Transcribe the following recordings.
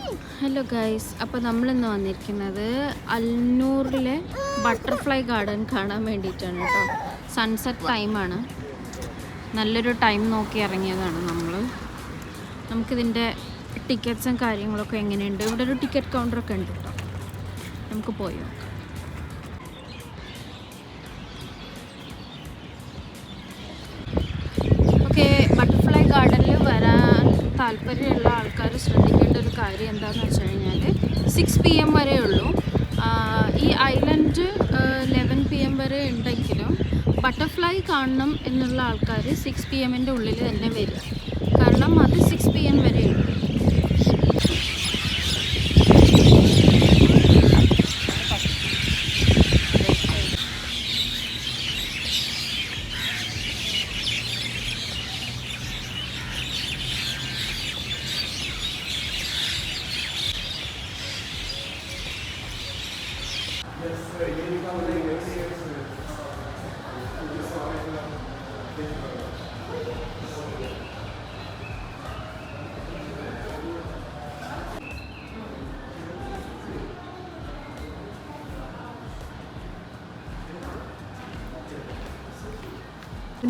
Hello guys, അപ്പോൾ നമ്മളിന്ന് വന്നിരിക്കുന്നത് അൽനൂറിലെ ബട്ടർഫ്ലൈ ഗാർഡൻ കാണാൻ വേണ്ടിയിട്ടാണ് കേട്ടോ. സൺസെറ്റ് ടൈമാണ്, നല്ലൊരു ടൈം നോക്കി ഇറങ്ങിയതാണ് നമ്മൾ. നമുക്കിതിൻ്റെ ടിക്കറ്റ്സും കാര്യങ്ങളൊക്കെ എങ്ങനെയുണ്ട്, ഇവിടെ ഒരു ടിക്കറ്റ് കൗണ്ടറൊക്കെ ഉണ്ട് കേട്ടോ. നമുക്ക് പോയി നോക്കാം. ഓക്കെ, ബട്ടർഫ്ലൈ ഗാർഡനിൽ വരാൻ താല്പര്യമുള്ള ആൾക്കാർ ശ്രദ്ധിക്കേണ്ട ഒരു കാര്യം എന്താണെന്ന് വെച്ച് കഴിഞ്ഞാൽ 6 PM വരെ ഉള്ളൂ. ഈ ഐലൻഡ് 11 PM വരെ ഉണ്ടെങ്കിലും ബട്ടർഫ്ലൈ കാണണം എന്നുള്ള ആൾക്കാർ 6 PM ഉള്ളിൽ തന്നെ വരിക, കാരണം അത് 6 PM വരെ ഉള്ളൂ.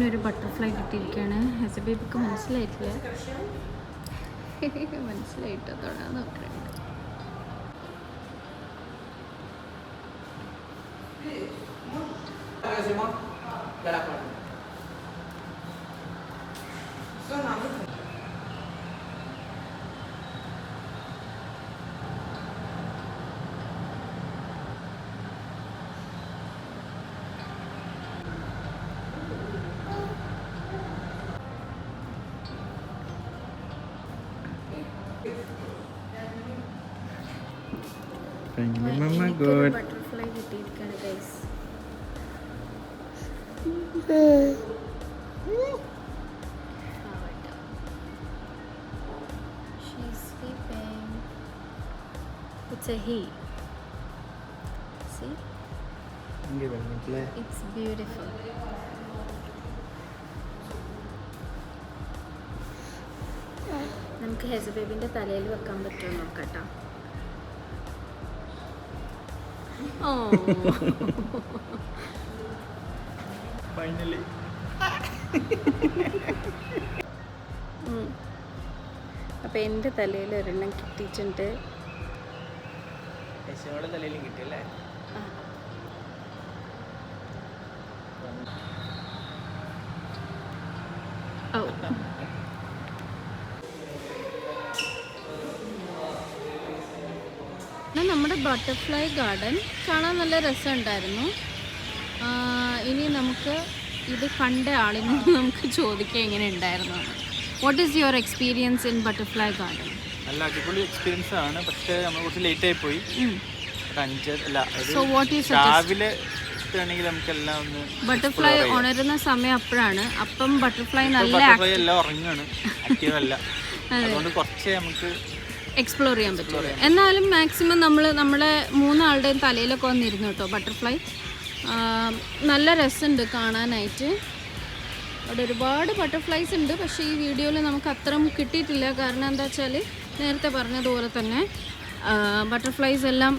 ഒരു ബട്ടർഫ്ലൈ കിട്ടിയിരിക്കുകയാണ്. ഹസബേബിക്ക് മനസ്സിലായിട്ടില്ല, മനസ്സിലായിട്ടോ, തൊടാൻ നോക്കണേ. ബട്ടർഫ്ലൈ കിട്ടിയിരിക്കുകയാണ് guys. She's sleeping. It's a he. See? It's beautiful. നമുക്ക് ഹെസബേബിൻ്റെ തലയിൽ വെക്കാൻ പറ്റുമോ നോക്കട്ടോ. ഫൈനലി അപ്പം എൻ്റെ തലയിൽ ഒരെണ്ണം കിട്ടിയിട്ടുണ്ട്. തലയിലും കിട്ടിയല്ലേ? ഓ, നമ്മുടെ ബട്ടർഫ്ലൈ ഗാർഡൻ കാണാൻ നല്ല രസമുണ്ടായിരുന്നു. ഇനി നമുക്ക് ഇത് കണ്ട ആളിനോട് നമുക്ക് ചോദിക്കാം എങ്ങനെ ഉണ്ടായിരുന്നു. What is your experience in butterfly garden? നല്ല അടിപൊളി എക്സ്പീരിയൻസ് ആണ്, പക്ഷേ നമ്മൾ കുറച്ച് ലേറ്റ് ആയി പോയി. രാവിലെ നമുക്കെല്ലാം ഒന്ന് ബട്ടർഫ്ലൈ ഉണരുന്ന സമയം അപ്പോഴാണ്. അപ്പം ബട്ടർഫ്ലൈ നല്ല എല്ലാം ഉറങ്ങാണ്, ആക്റ്റീവ് അല്ല. അതുകൊണ്ട് കുറച്ച് നമുക്ക് എക്സ്പ്ലോർ ചെയ്യാൻ പറ്റും. എന്നാലും മാക്സിമം നമ്മുടെ 3 ആളുടെയും തലയിലൊക്കെ വന്നിരുന്നു കേട്ടോ ബട്ടർഫ്ലൈ. നല്ല രസമുണ്ട് കാണാനായിട്ട്. അവിടെ ഒരുപാട് ബട്ടർഫ്ലൈസ് ഉണ്ട്, പക്ഷേ ഈ വീഡിയോയിൽ നമുക്ക് അത്രയും കിട്ടിയിട്ടില്ല. കാരണം എന്താ വെച്ചാൽ നേരത്തെ പറഞ്ഞതുപോലെ തന്നെ ബട്ടർഫ്ലൈസ് എല്ലാം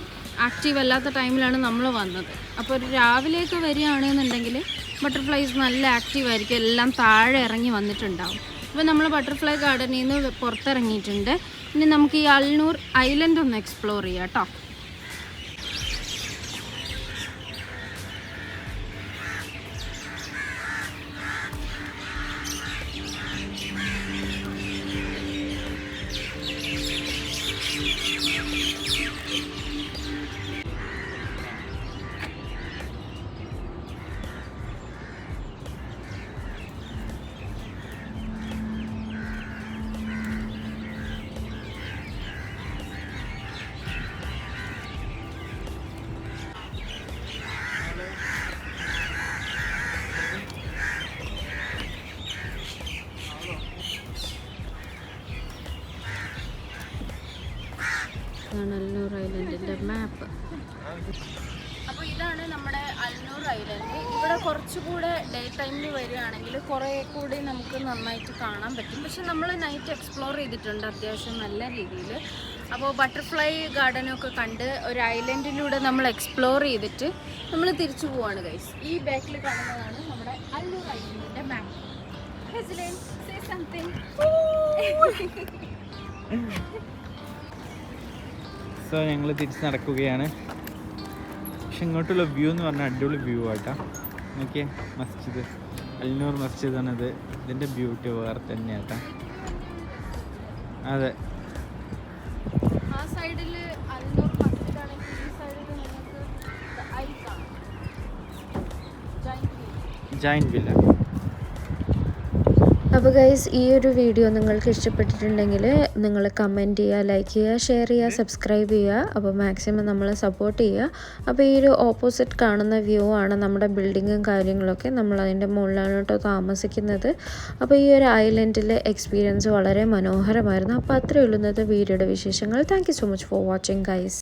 ആക്റ്റീവ് അല്ലാത്ത ടൈമിലാണ് നമ്മൾ വന്നത്. അപ്പോൾ ഒരു രാവിലെയൊക്കെ വരികയാണെന്നുണ്ടെങ്കിൽ ബട്ടർഫ്ലൈസ് നല്ല ആക്റ്റീവ് ആയിരിക്കും, എല്ലാം താഴെ ഇറങ്ങി വന്നിട്ടുണ്ടാവും. അപ്പോൾ നമ്മൾ ബട്ടർഫ്ലൈ ഗാർഡനിൽ നിന്ന് പുറത്തിറങ്ങിയിട്ടുണ്ട്. ഇനി നമുക്ക് ഈ അൽനൂർ ഐലൻഡ് ഒന്ന് എക്സ്പ്ലോർ ചെയ്യാം കേട്ടോ. അൽനൂർ ഐലൻഡിൻ്റെ മാപ്പ്. അപ്പോൾ ഇതാണ് നമ്മുടെ അൽനൂർ ഐലൻഡ്. ഇവിടെ കുറച്ചുകൂടെ ഡേ ടൈമിൽ വരികയാണെങ്കിൽ കുറേ കൂടി നമുക്ക് നന്നായിട്ട് കാണാൻ പറ്റും. പക്ഷെ നമ്മൾ നൈറ്റ് എക്സ്പ്ലോർ ചെയ്തിട്ടുണ്ട് അത്യാവശ്യം നല്ല രീതിയിൽ. അപ്പോൾ ബട്ടർഫ്ലൈ ഗാർഡനൊക്കെ കണ്ട് ഒരു ഐലൻഡിലൂടെ നമ്മൾ എക്സ്പ്ലോർ ചെയ്തിട്ട് നമ്മൾ തിരിച്ചു പോവാണ് ഗൈസ്. ഈ ബാക്കിൽ കാണുന്നതാണ് നമ്മുടെ അല്ലൂർ ഐലൻഡിൻ്റെ മാപ്പ്. Say something. സോ ഞങ്ങൾ തിരിച്ച് നടക്കുകയാണ്. പക്ഷെ ഇങ്ങോട്ടുള്ള വ്യൂ എന്ന് പറഞ്ഞാൽ അടിപൊളി വ്യൂ ആട്ടാ. നോക്കിയേ, മസ്ജിദ്, അൽനൂർ മസ്ജിദാണിത്. ഇതിൻ്റെ ബ്യൂട്ടി വേറെ തന്നെയാട്ടാ. അതെ, ആ സൈഡിൽ അൽനൂർ മസ്ജിദാണെങ്കിൽ ഈ സൈഡിൽ നിങ്ങൾക്ക് ഐ കാണാം, ജൈന്റ് വില്ല. അപ്പോൾ ഗൈസ്, ഈ ഒരു വീഡിയോ നിങ്ങൾക്ക് ഇഷ്ടപ്പെട്ടിട്ടുണ്ടെങ്കിൽ നിങ്ങൾ കമൻറ്റ് ചെയ്യുക, ലൈക്ക് ചെയ്യുക, ഷെയർ ചെയ്യുക, സബ്സ്ക്രൈബ് ചെയ്യുക. അപ്പോൾ മാക്സിമം നമ്മളെ സപ്പോർട്ട് ചെയ്യുക. അപ്പോൾ ഈ ഒരു ഓപ്പോസിറ്റ് കാണുന്ന വ്യൂ ആണ് നമ്മുടെ ബിൽഡിങ്ങും കാര്യങ്ങളൊക്കെ. നമ്മൾ അതിൻ്റെ മുകളിലാണ് കേട്ടോ താമസിക്കുന്നത്. അപ്പോൾ ഈ ഒരു ഐലൻഡിലെ എക്സ്പീരിയൻസ് വളരെ മനോഹരമായിരുന്നു. അപ്പോൾ അത്രയേ ഉള്ളൂ ഇന്നത്തെ വീഡിയോയുടെ വിശേഷങ്ങൾ. Thank you so much for watching guys.